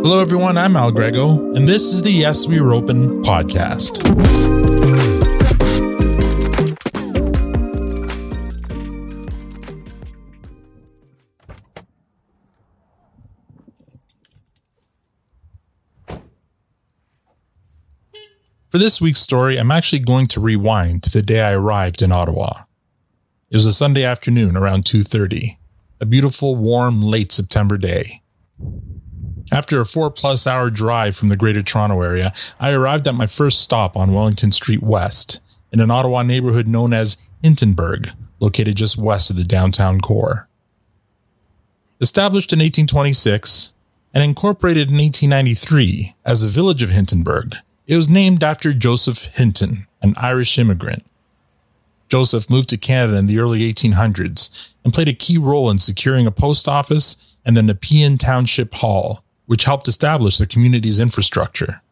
Hello everyone, I'm Grego, and this is the Yes We Were Open podcast. For this week's story, I'm actually going to rewind to the day I arrived in Ottawa. It was a Sunday afternoon around 2:30, a beautiful, warm, late September day. After a 4+ hour drive from the Greater Toronto area, I arrived at my first stop on Wellington Street West, in an Ottawa neighborhood known as Hintonburg, located just west of the downtown core. Established in 1826 and incorporated in 1893 as the village of Hintonburg, it was named after Joseph Hinton, an Irish immigrant. Joseph moved to Canada in the early 1800s and played a key role in securing a post office and the Nepean Township Hall, which helped establish the community's infrastructure.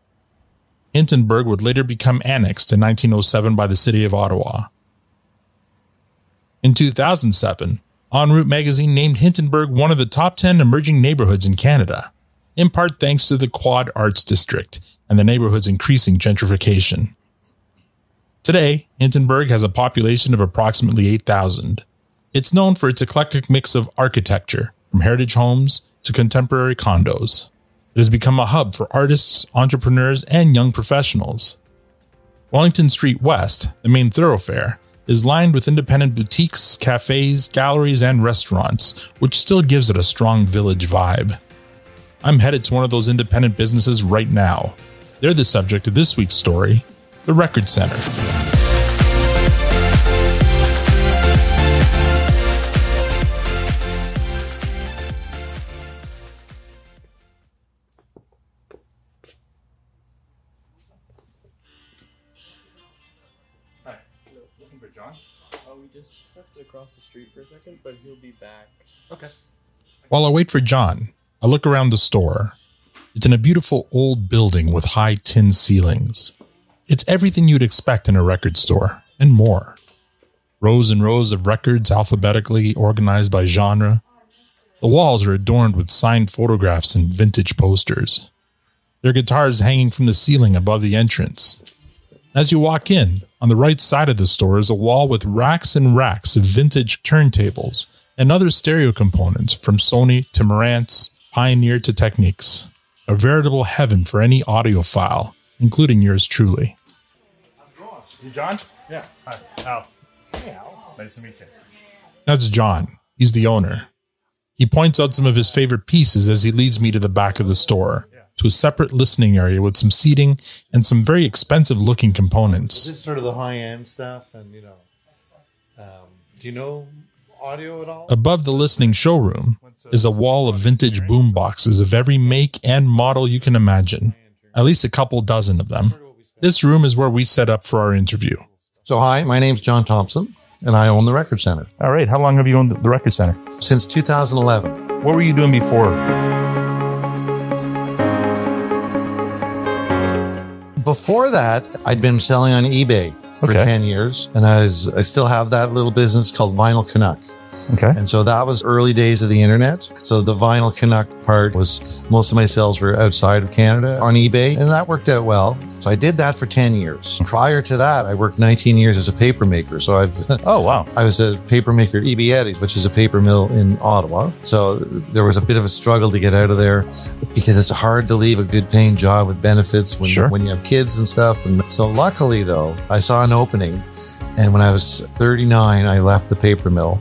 Hintonburg would later become annexed in 1907 by the city of Ottawa. In 2007, En Route magazine named Hintonburg one of the top 10 emerging neighborhoods in Canada, in part thanks to the Quad Arts District and the neighborhood's increasing gentrification. Today, Hintonburg has a population of approximately 8,000. It's known for its eclectic mix of architecture, from heritage homes to contemporary condos. It has become a hub for artists, entrepreneurs, and young professionals. Wellington Street West, the main thoroughfare, is lined with independent boutiques, cafes, galleries, and restaurants, which still gives it a strong village vibe. I'm headed to one of those independent businesses right now. They're the subject of this week's story, the Record Center. Hi, looking for John? Oh, we just stepped across the street for a second, but he'll be back. Okay. While I wait for John, I look around the store. It's in a beautiful old building with high tin ceilings. It's everything you'd expect in a record store, and more. Rows and rows of records alphabetically organized by genre. The walls are adorned with signed photographs and vintage posters. There are guitars hanging from the ceiling above the entrance. As you walk in, on the right side of the store is a wall with racks and racks of vintage turntables and other stereo components from Sony to Marantz, Pioneer to Technics. A veritable heaven for any audiophile, including yours truly. You John? Yeah. Hi, Al. Hey, Al. Nice to meet you. That's John. He's the owner. He points out some of his favorite pieces as he leads me to the back of the store, to a separate listening area with some seating and some very expensive-looking components. This is sort of the high-end stuff, and, do you know audio at all? Above the listening showroom is a wall of vintage boom boxes of every make and model you can imagine, at least a couple dozen of them. This room is where we set up for our interview. So hi, my name's John Thompson, and I own the Record Center. All right. How long have you owned the Record Center? Since 2011. What were you doing before? Before that, I'd been selling on eBay for 10 years, and I still have that little business called Vinyl Canuck. Okay. And so that was early days of the internet. So the Vinyl Canuck part was most of my sales were outside of Canada on eBay, and that worked out well. So I did that for 10 years. Prior to that, I worked 19 years as a paper maker. So Oh, wow. I was a paper maker at EB Eddies, which is a paper mill in Ottawa. So there was a bit of a struggle to get out of there because it's hard to leave a good paying job with benefits when you have kids and stuff. And so luckily though, I saw an opening, and when I was 39, I left the paper mill.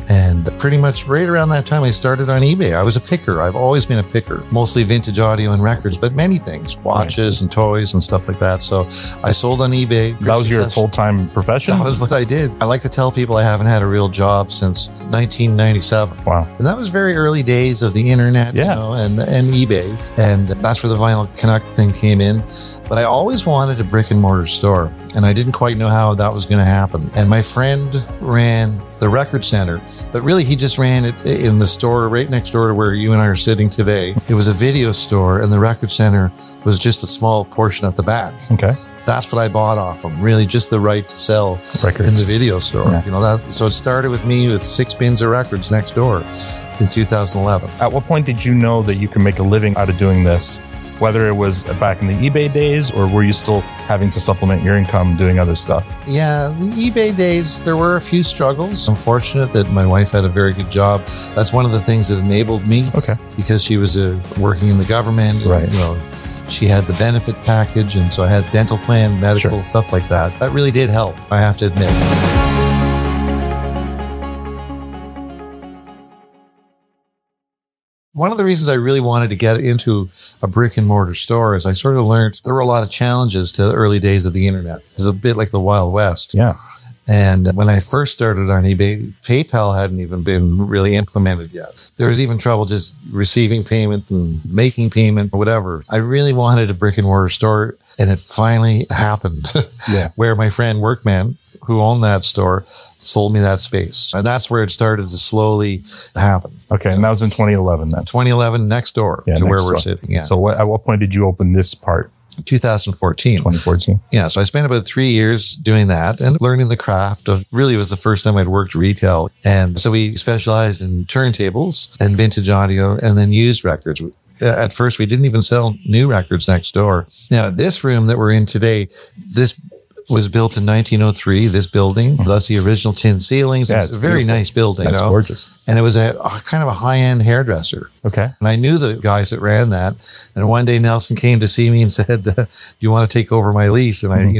And pretty much right around that time, I started on eBay. I was a picker. I've always been a picker, mostly vintage audio and records, but many things, watches and toys and stuff like that. So I sold on eBay. That was your full-time profession? That was what I did. I like to tell people I haven't had a real job since 1997. Wow. And that was very early days of the internet, and eBay. And that's where the Vinyl Canuck thing came in. But I always wanted a brick and mortar store, and I didn't quite know how that was going to happen. And my friend ran the Record Center, but really he just ran it in the store right next door to where you and I are sitting today. It was a video store, and the Record Center was just a small portion at the back. Okay. That's what I bought off them. Really, just the right to sell Records. in the video store. Yeah. You know that. So it started with me with 6 bins of records next door in 2011. At what point did you know that you could make a living out of doing this? Whether it was back in the eBay days, or were you still having to supplement your income doing other stuff? Yeah, the eBay days, there were a few struggles. I'm fortunate that my wife had a very good job. That's one of the things that enabled me. Okay. Because she was working in the government. Right. And, you know, she had the benefit package, and so I had dental plan, medical, Sure. stuff like that. That really did help, I have to admit. One of the reasons I really wanted to get into a brick and mortar store is I sort of learned there were a lot of challenges to the early days of the internet. It was a bit like the Wild West. Yeah. And when I first started on eBay, PayPal hadn't even been really implemented yet. There was even trouble just receiving payment and making payment or whatever. I really wanted a brick and mortar store, and it finally happened. Yeah. Where my friend Workman, who owned that store, sold me that space. And that's where it started to slowly happen. Okay. And that was in 2011 then. 2011, next door to where we're sitting. Yeah. So at what point did you open this part? 2014. 2014. Yeah. So I spent about 3 years doing that and learning the craft of, really was the first time I'd worked retail. And so we specialized in turntables and vintage audio and then used records. At first, we didn't even sell new records next door. Now, this room that we're in today, this was built in 1903, this building. That's the original tin ceilings. Yeah, it's a very beautiful. nice building. That's gorgeous. And it was a kind of a high-end hairdresser. Okay. And I knew the guys that ran that. And one day Nelson came to see me and said, do you want to take over my lease? And I,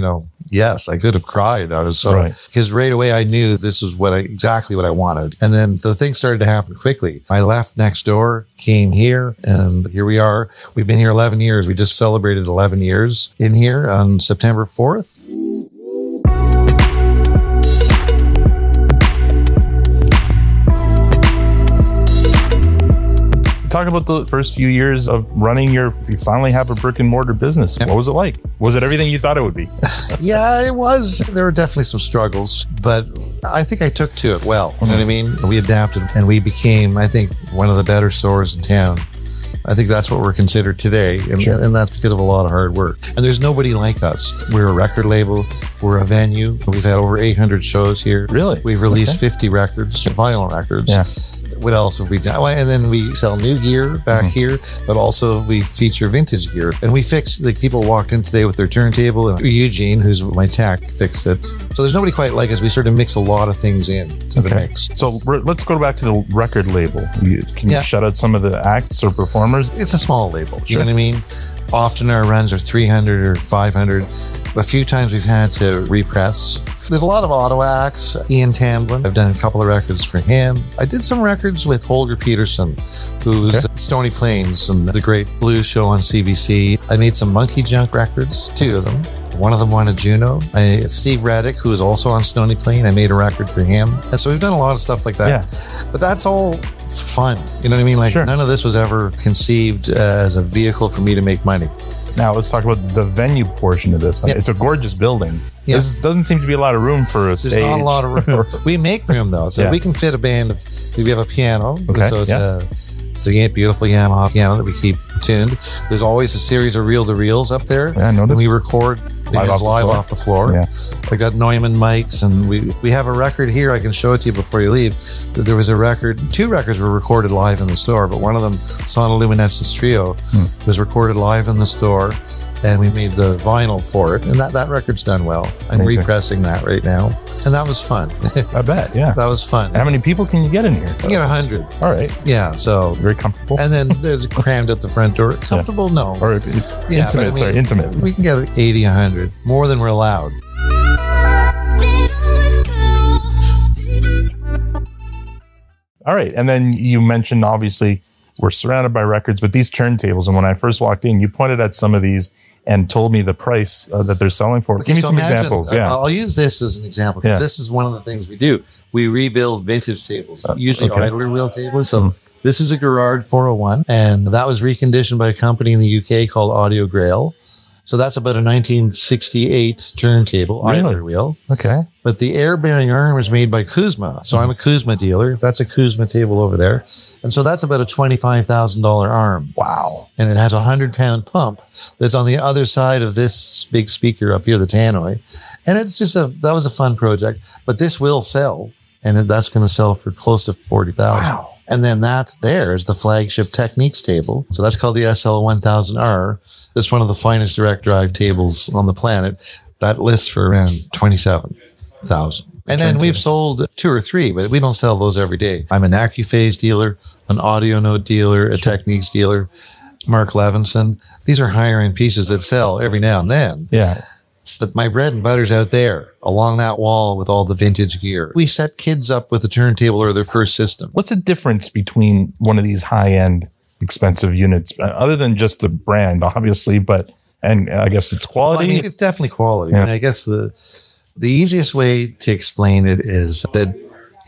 yes, I could have cried. I was so, because right away I knew this was exactly what I wanted. And then the thing started to happen quickly. I left next door, came here, and here we are. We've been here 11 years. We just celebrated 11 years in here on September 4th. Talk about the first few years of running you finally have a brick and mortar business. What was it like? Was it everything you thought it would be? Yeah, it was. There were definitely some struggles, but I think I took to it well. You know what I mean? We adapted and we became, I think, one of the better stores in town. I think that's what we're considered today. And that's because of a lot of hard work. And there's nobody like us. We're a record label. We're a venue. We've had over 800 shows here. Really? We've released 50 records, vinyl records. Yeah. What else have we done? And then we sell new gear back here, but also we feature vintage gear. And we fix, people walked in today with their turntable, and Eugene, who's my tech, fixed it. So there's nobody quite like us. We sort of mix a lot of things in to the mix. So let's go back to the record label. Can you shout out some of the acts or performers? It's a small label. You know what I mean? Often our runs are 300 or 500. A few times we've had to repress. There's a lot of Ottawa acts. Ian Tamblyn, I've done a couple of records for him. I did some records with Holger Peterson, who's Stony Plains and the great blues show on CBC. I made some Monkey Junk records, 2 of them. One of them won a Juno. Steve Reddick, who is also on Stony Plain, I made a record for him. And so we've done a lot of stuff like that. Yeah. But that's all fun. You know what I mean? Like none of this was ever conceived as a vehicle for me to make money. Now let's talk about the venue portion of this. It's a gorgeous building. There doesn't seem to be a lot of room for a stage. There's not a lot of room. We make room though. So we can fit a band of, we have a piano. Okay. So it's a beautiful Yamaha piano that we keep tuned. There's always a series of reel-to-reels up there. Yeah, I noticed. We record live off the floor. Yeah. I got Neumann mics, and we have a record here. I can show it to you before you leave. There was a record, 2 records were recorded live in the store, but one of them, Sonoluminescence Trio, was recorded live in the store, and we made the vinyl for it. And that record's done well. I'm repressing that right now. And that was fun. I bet, yeah. That was fun. How many people can you get in here? You get 100. All right. Yeah, so. Very comfortable. And then there's crammed at the front door. Comfortable? No. Or intimate, intimate. We can get 80, 100. More than we're allowed. All right. And then you mentioned, obviously, we're surrounded by records, but these turntables, and when I first walked in, you pointed at some of these and told me the price that they're selling for. Give me some examples. I'll use this as an example because this is one of the things we do. We rebuild vintage tables, usually idler wheel tables. So this is a Gerard 401, and that was reconditioned by a company in the UK called Audio Grail. So that's about a 1968 turntable, Really? idler wheel. Okay. But the air-bearing arm is made by Kuzma. So I'm a Kuzma dealer. That's a Kuzma table over there. And so that's about a $25,000 arm. Wow. And it has a 100-pound pump that's on the other side of this big speaker up here, the tannoy. And it's just that was a fun project. But this will sell, and that's going to sell for close to $40,000. Wow. And then that there is the flagship Techniques table. So that's called the SL1000R. It's one of the finest direct drive tables on the planet. That lists for around 27,000. And then we've sold 2 or 3, but we don't sell those every day. I'm an AccuPhase dealer, an Audio Note dealer, a Techniques dealer, Mark Levinson. These are higher end pieces that sell every now and then. Yeah. But my bread and butter's out there along that wall with all the vintage gear. We set kids up with a turntable or their first system. What's the difference between one of these high-end expensive units, other than just the brand, obviously, and I guess it's quality? Well, I mean, it's definitely quality. Yeah. And I guess the easiest way to explain it is that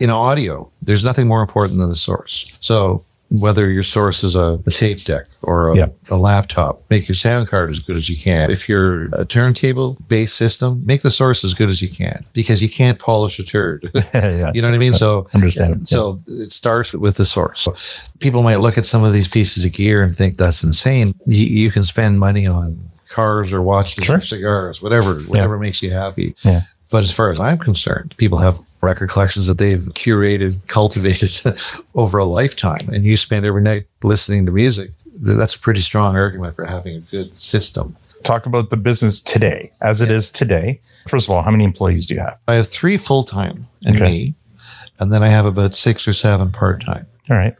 in audio, there's nothing more important than the source. So whether your source is a tape deck or a laptop, make your sound card as good as you can. If you're a turntable-based system, make the source as good as you can, because you can't polish a turd. Yeah. You know what I mean? So Understand. So it starts with the source. So people might look at some of these pieces of gear and think that's insane. You can spend money on cars or watches or cigars, whatever makes you happy. Yeah. But as far as I'm concerned, people have record collections that they've curated, cultivated over a lifetime, and you spend every night listening to music. That's a pretty strong argument for having a good system. Talk about the business today, as it is today. First of all, how many employees do you have? I have 3 full-time and me, and then I have about 6 or 7 part-time. All right.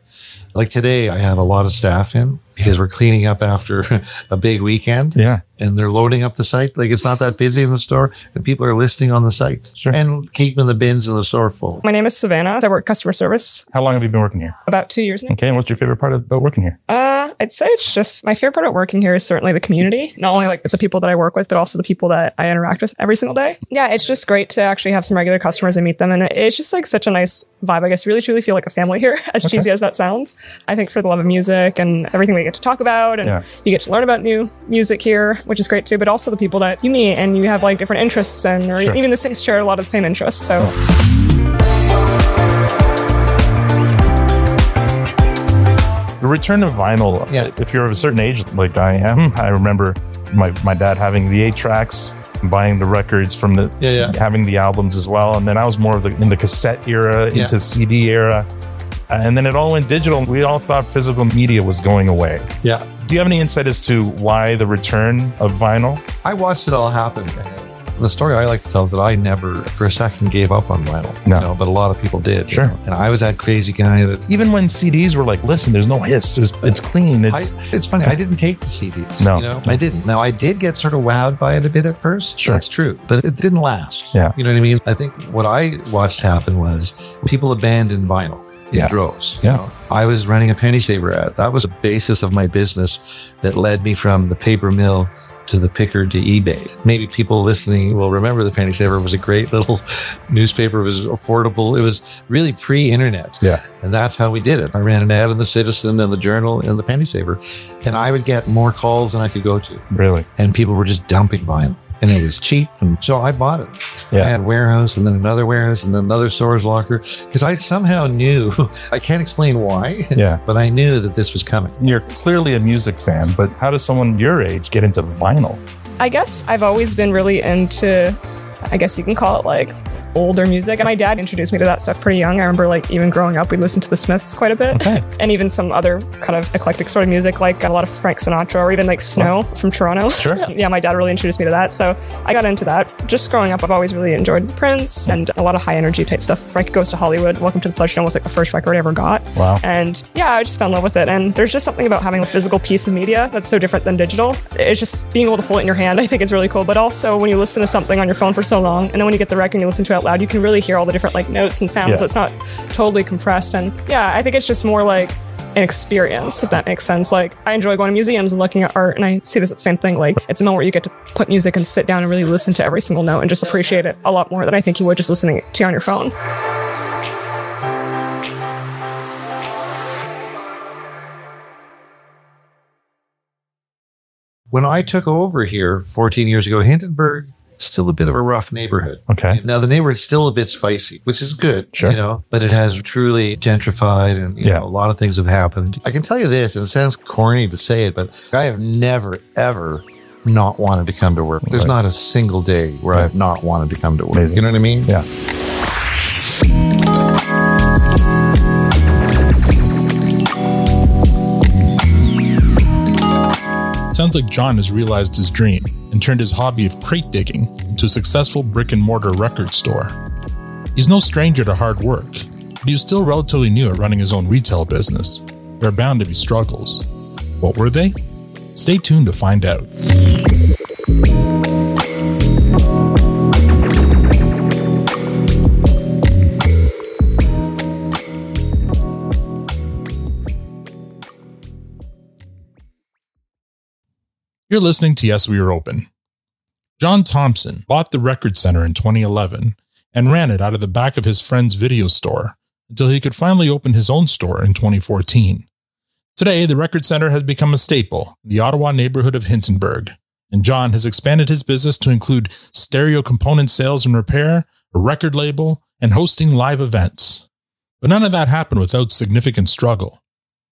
Like today, I have a lot of staff in because we're cleaning up after a big weekend. Yeah. And they're loading up the site. Like, it's not that busy in the store, and people are listing on the site. Sure. And keeping the bins in the store full. My name is Savannah. I work customer service. How long have you been working here? About 2 years now. Okay. And what's your favorite part about working here? I'd say it's just my favorite part of working here is certainly the community. Not only like the people that I work with, but also the people that I interact with every single day. Yeah, it's just great to actually have some regular customers and meet them. And it's just like such a nice vibe. I guess really truly feel like a family here, as cheesy as that sounds. I think for the love of music and everything we get to talk about, and you get to learn about new music here, which is great too, but also the people that you meet and you have like different interests in, or even the same, share a lot of the same interests. So. The return of vinyl, if you're of a certain age like I am, I remember my dad having the 8-tracks, buying the records from having the albums as well. And then I was more of in the cassette era, into CD era. And then it all went digital. We all thought physical media was going away. Yeah. Do you have any insight as to why the return of vinyl? I watched it all happen. The story I like to tell is that I never for a second gave up on vinyl. No. But a lot of people did. Sure. And I was that crazy guy that... Even when CDs were like, listen, there's no hiss. It's clean. It's funny. I didn't take the CDs. No. You know? I didn't. Now, I did get sort of wowed by it a bit at first. Sure. That's true. But it didn't last. Yeah. You know what I mean? I think what I watched happen was people abandoned vinyl. In droves. Yeah. You know? I was running a penny saver ad. That was the basis of my business that led me from the paper mill to the picker to eBay. Maybe people listening will remember the penny saver was a great little newspaper. It was affordable. It was really pre-internet. Yeah. And that's how we did it. I ran an ad in the Citizen and the Journal and the penny saver, and I would get more calls than I could go to. Really? And people were just dumping vinyl. And it was cheap. And so I bought it. Yeah. I had a warehouse and then another warehouse and then another storage locker because I somehow knew, I can't explain why, but I knew that this was coming. You're clearly a music fan, but how does someone your age get into vinyl? I guess I've always been really into, I guess you can call it like older music. And my dad introduced me to that stuff pretty young. I remember like even growing up, we'd listen to the Smiths quite a bit. Okay. And even some other kind of eclectic sort of music, like a lot of Frank Sinatra or even like Snow from Toronto. Sure. Yeah, my dad really introduced me to that. So I got into that. Just growing up, I've always really enjoyed Prince and a lot of high energy type stuff. Frank Goes to Hollywood, Welcome to the Pleasure Dome was like the first record I ever got. Wow. And yeah, I just fell in love with it. And there's just something about having a physical piece of media that's so different than digital. It's just being able to hold it in your hand, I think is really cool. But also when you listen to something on your phone for so long, and then when you get the record and you listen to it out loud, you can really hear all the different like notes and sounds. So it's not totally compressed. And yeah, I think it's just more like an experience, if that makes sense. Like I enjoy going to museums and looking at art, and I see this as the same thing. Like it's a moment where you get to put music and sit down and really listen to every single note and just appreciate it a lot more than I think you would just listening to it on your phone. when I took over here 14 years ago, Hindenburg, still a bit of a rough neighborhood. Okay. Now the neighborhood's still a bit spicy, which is good, sure. You know, but it has truly gentrified and you know, a lot of things have happened. I can tell you this, and it sounds corny to say it, but I have never, ever not wanted to come to work. There's not a single day where I have not wanted to come to work. Amazing. You know what I mean? Yeah. Sounds like John has realized his dream and turned his hobby of crate digging into a successful brick-and-mortar record store. He's no stranger to hard work, but he was still relatively new at running his own retail business. There are bound to be struggles. What were they? Stay tuned to find out. You're listening to Yes, We Are Open. John Thompson bought the Record Center in 2011 and ran it out of the back of his friend's video store until he could finally open his own store in 2014. Today, the Record Center has become a staple in the Ottawa neighborhood of Hindenburg, and John has expanded his business to include stereo component sales and repair, a record label, and hosting live events. But none of that happened without significant struggle.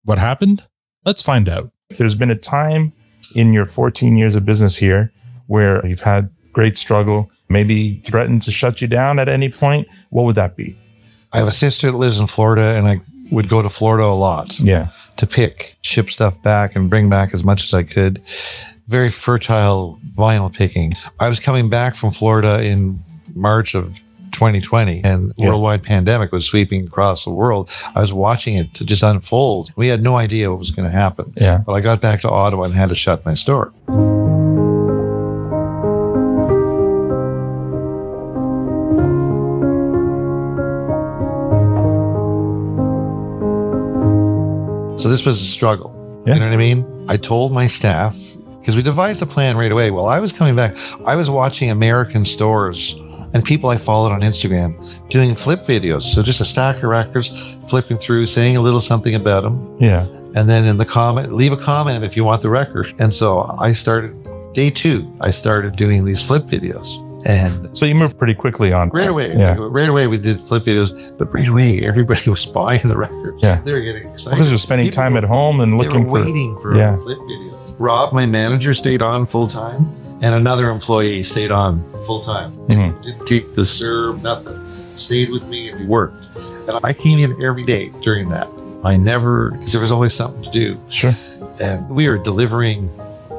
What happened? Let's find out. If there's been a time in your 14 years of business here where you've had great struggle, maybe threatened to shut you down at any point, what would that be? I have a sister that lives in Florida, and I would go to Florida a lot. Yeah. To ship stuff back and bring back as much as I could. Very fertile vinyl picking. I was coming back from Florida in March of 2020, and worldwide pandemic was sweeping across the world. I was watching it just unfold. We had no idea what was going to happen. Yeah. But I got back to Ottawa and had to shut my store. So this was a struggle. Yeah. You know what I mean? I told my staff, because we devised a plan right away. While I was coming back, I was watching American stores and people I followed on Instagram doing flip videos. So just a stack of records, flipping through, saying a little something about them. Yeah. And then in the comment, leave a comment if you want the record. And so I started, day 2, I started doing these flip videos. And so you moved pretty quickly on. Right away. Yeah. Right away we did flip videos, but right away everybody was buying the records. Yeah. They were getting excited. Because you're spending time at home and looking for... They were waiting for flip videos. Rob, my manager, stayed on full time, and another employee stayed on full time. Mm-hmm. Didn't take the serve, nothing. Stayed with me and we worked. And I came in every day during that. I never, because there was always something to do. Sure. And we were delivering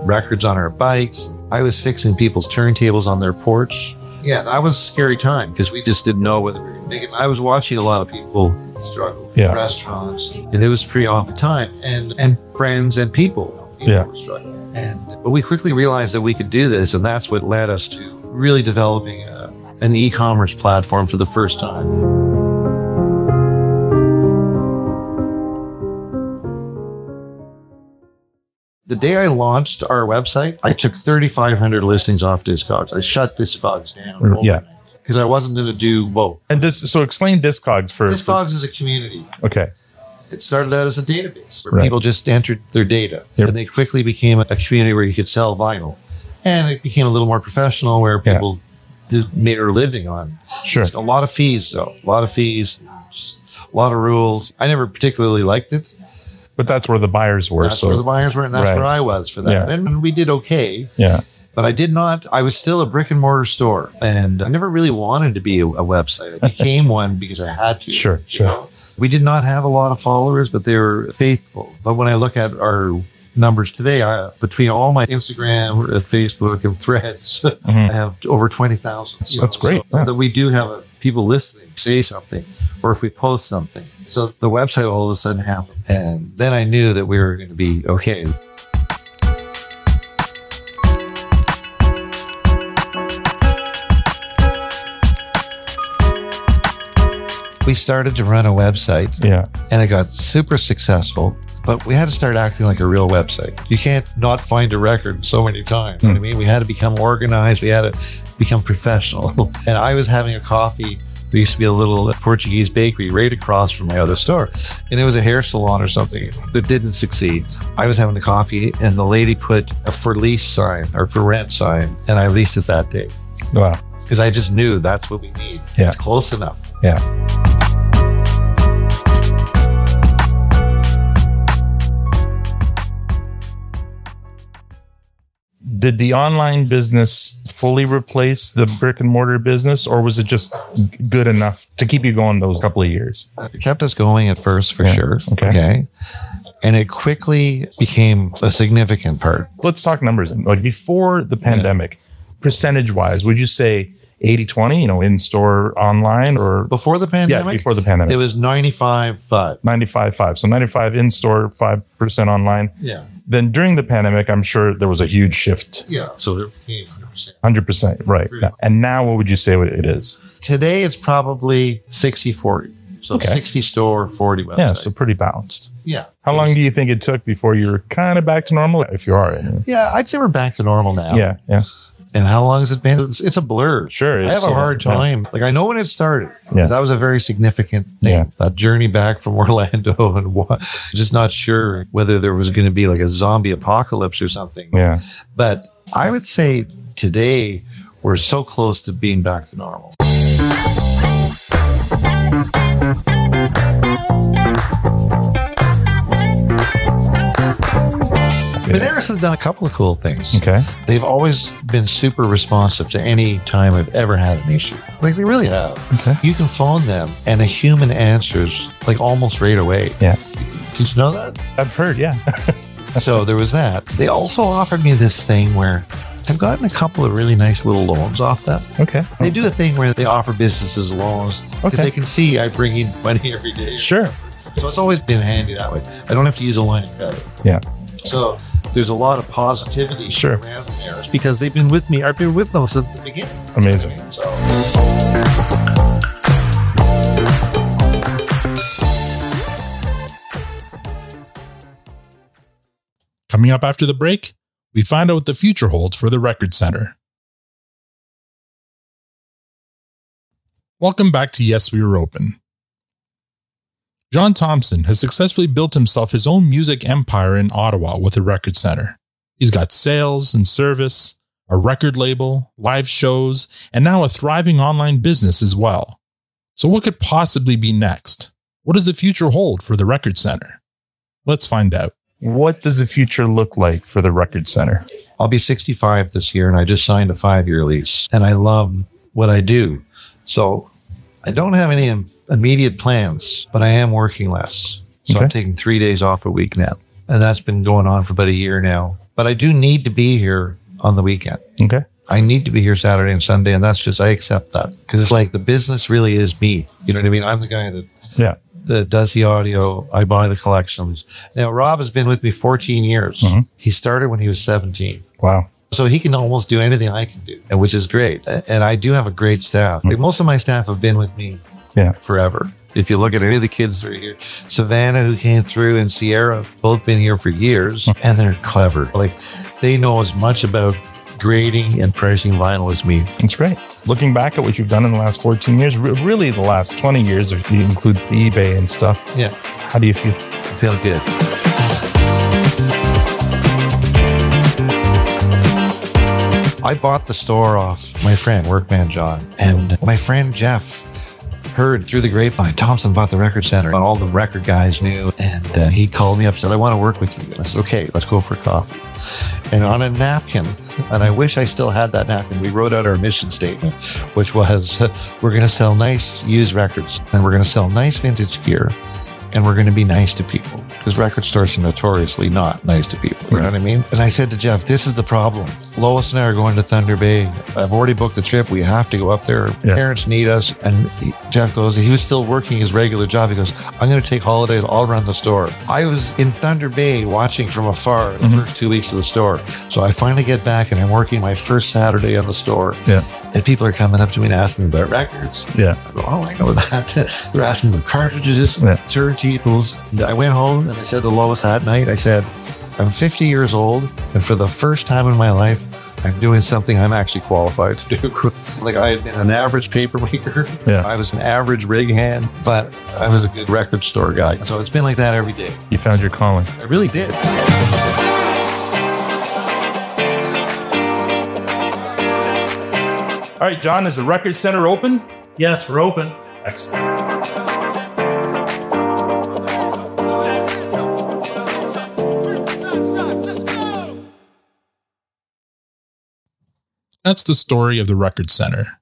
records on our bikes. I was fixing people's turntables on their porch. Yeah, that was a scary time because we just didn't know whether we were making. I was watching a lot of people struggle in restaurants, and it was pretty awful time. And friends and people were struggling. But we quickly realized that we could do this, and that's what led us to really developing an e-commerce platform for the first time. The day I launched our website, I took 3,500 listings off Discogs. I shut Discogs down. Yeah. Because I wasn't going to do both. And so explain Discogs for... Discogs is a community. Okay. It started out as a database where people just entered their data. Yep. And they quickly became a community where you could sell vinyl. And it became a little more professional where people made their living on. Sure. A lot of fees, though. A lot of fees, a lot of rules. I never particularly liked it. But that's where the buyers were. That's where the buyers were, and that's where I was for that. Yeah. And we did okay. Yeah. But I was still a brick and mortar store. And I never really wanted to be a website. I became one because I had to. Sure. You know? We did not have a lot of followers, but they were faithful. But when I look at our numbers today, between all my Instagram, Facebook, and threads, I have over 20,000. That's great. So that we do have people listening, say something, or if we post something. So the website all of a sudden happened. And then I knew that we were going to be okay. We started to run a website. Yeah. And it got super successful. But we had to start acting like a real website. You can't not find a record so many times. You know what I mean? We had to become organized. We had to become professional. And I was having a coffee there used to be a little Portuguese bakery right across from my other store. And it was a hair salon or something that didn't succeed. I was having a coffee and the lady put a for lease sign or for rent sign, and I leased it that day. Wow. Because I just knew that's what we need. Yeah. It's close enough. Yeah. Did the online business fully replace the brick and mortar business, or was it just good enough to keep you going those couple of years? It kept us going at first, for sure. Okay. And it quickly became a significant part. Let's talk numbers. Like before the pandemic, percentage-wise, would you say 80-20, in-store, online, or? Before the pandemic? Yeah, before the pandemic. It was 95-5. 95-5. So 95 in-store, 5% online. Yeah. Then during the pandemic, I'm sure there was a huge shift. Yeah. So it became 100%. 100%, right. Yeah. And now what would you say it is? Today, it's probably 60-40. So 60 store, 40 website. Yeah, so pretty balanced. Yeah. How long do you think it took before you were kind of back to normal, if you are? Yeah, I'd say we're back to normal now. Yeah, yeah. And how long has it been? It's a blur. Sure. I have a hard time. Yeah. Like, I know when it started. Yeah. That was a very significant thing. Yeah. That journey back from Orlando and what. Just not sure whether there was going to be like a zombie apocalypse or something. Yeah. But I would say today we're so close to being back to normal. Moneris has done a couple of cool things. Okay. They've always been super responsive to any time I've ever had an issue. Like, they really have. Okay. You can phone them and a human answers like almost right away. Yeah. Did you know that? I've heard, yeah. So there was that. They also offered me this thing where I've gotten a couple of really nice little loans off them. Okay. They do a thing where they offer businesses loans because they can see I bring in money every day. Sure. So it's always been handy that way. I don't have to use a line of credit. Yeah. So there's a lot of positivity around Moneris because they've been with me. I've been with them since the beginning. Amazing. So. Coming up after the break, we find out what the future holds for the Record Center. Welcome back to Yes, We Were Open. John Thompson has successfully built himself his own music empire in Ottawa with a Record Center. He's got sales and service, a record label, live shows, and now a thriving online business as well. So what could possibly be next? What does the future hold for the Record Center? Let's find out. What does the future look like for the Record Center? I'll be 65 this year, and I just signed a 5-year lease, and I love what I do. So I don't have any immediate plans, but I am working less. So I'm taking 3 days off a week now. And that's been going on for about a year now. But I do need to be here on the weekend. Okay. I need to be here Saturday and Sunday. And that's just, I accept that. Because it's like the business really is me. You know what I mean? I'm the guy that does the audio. I buy the collections. Now, Rob has been with me 14 years. Mm-hmm. He started when he was 17. Wow. So he can almost do anything I can do, and which is great. And I do have a great staff. Like, most of my staff have been with me forever. If you look at any of the kids that are here, Savannah, who came through, and Sierra, both been here for years, and they're clever. Like, they know as much about grading and pricing vinyl as me. That's great. Looking back at what you've done in the last 14 years, really the last 20 years, if you include eBay and stuff. Yeah. How do you feel? I feel good. I bought the store off my friend, Workman John, and my friend Jeff heard through the grapevine, Thompson bought the Record Center, and all the record guys knew, and he called me up and said, I want to work with you. And I said, okay, let's go for coffee. And on a napkin, and I wish I still had that napkin, we wrote out our mission statement, which was, we're going to sell nice used records, and we're going to sell nice vintage gear, and we're going to be nice to people, because record stores are notoriously not nice to people. You know what I mean? And I said to Jeff, this is the problem. Lois and I are going to Thunder Bay. I've already booked the trip. We have to go up there. Parents need us. And Jeff goes, he was still working his regular job. He goes, I'm going to take holidays. I'll run the store. I was in Thunder Bay watching from afar the first 2 weeks of the store. So I finally get back and I'm working my first Saturday on the store. Yeah. And people are coming up to me and asking me about records. Yeah. I go, oh, I know that. They're asking me about cartridges, turntables. And I went home and I said to Lois that night, I said, I'm 50 years old. And for the first time in my life, I'm doing something I'm actually qualified to do. Like I had been an average paper maker. Yeah. I was an average rig hand, but I was a good record store guy. So it's been like that every day. You found your calling. I really did. All right, John, is the Record Center open? Yes, we're open. Excellent. That's the story of the Record Center.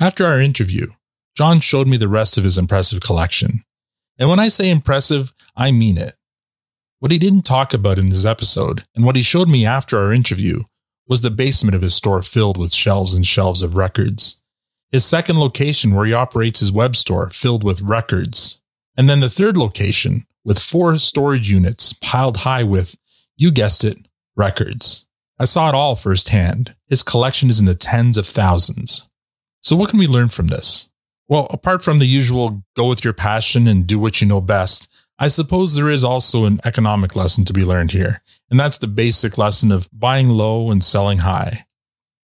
After our interview, John showed me the rest of his impressive collection. And when I say impressive, I mean it. What he didn't talk about in his episode, and what he showed me after our interview, was the basement of his store filled with shelves and shelves of records. His second location where he operates his web store filled with records. And then the third location with 4 storage units piled high with, you guessed it, records. I saw it all firsthand. His collection is in the tens of thousands. So what can we learn from this? Well, apart from the usual go with your passion and do what you know best, I suppose there is also an economic lesson to be learned here. And that's the basic lesson of buying low and selling high.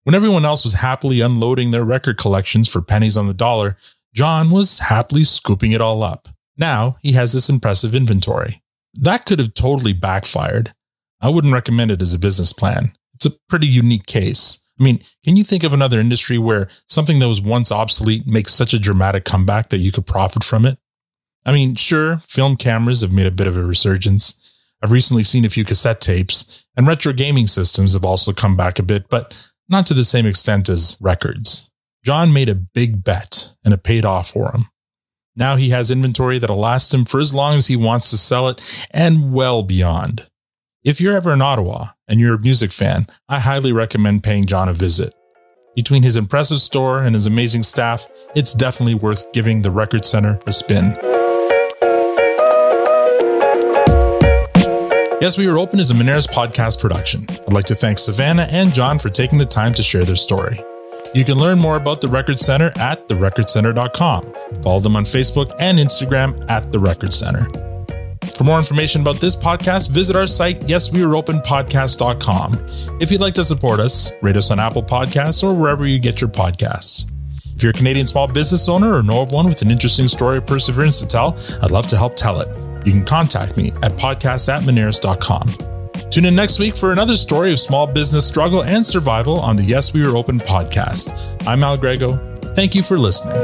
When everyone else was happily unloading their record collections for pennies on the dollar, John was happily scooping it all up. Now he has this impressive inventory. That could have totally backfired. I wouldn't recommend it as a business plan. It's a pretty unique case. I mean, can you think of another industry where something that was once obsolete makes such a dramatic comeback that you could profit from it? I mean, sure, film cameras have made a bit of a resurgence. I've recently seen a few cassette tapes, and retro gaming systems have also come back a bit, but not to the same extent as records. John made a big bet, and it paid off for him. Now he has inventory that'll last him for as long as he wants to sell it, and well beyond. If you're ever in Ottawa and you're a music fan, I highly recommend paying John a visit. Between his impressive store and his amazing staff, it's definitely worth giving the Record Center a spin. Yes, We Are Open is a Moneris podcast production. I'd like to thank Savannah and John for taking the time to share their story. You can learn more about the Record Center at therecordcenter.com. Follow them on Facebook and Instagram at The Record Center. For more information about this podcast, visit our site, yesweareopenpodcast.com. If you'd like to support us, rate us on Apple Podcasts or wherever you get your podcasts. If you're a Canadian small business owner or know of one with an interesting story of perseverance to tell, I'd love to help tell it. You can contact me at podcast@moneris.com. Tune in next week for another story of small business struggle and survival on the Yes We Are Open podcast. I'm Grego. Thank you for listening.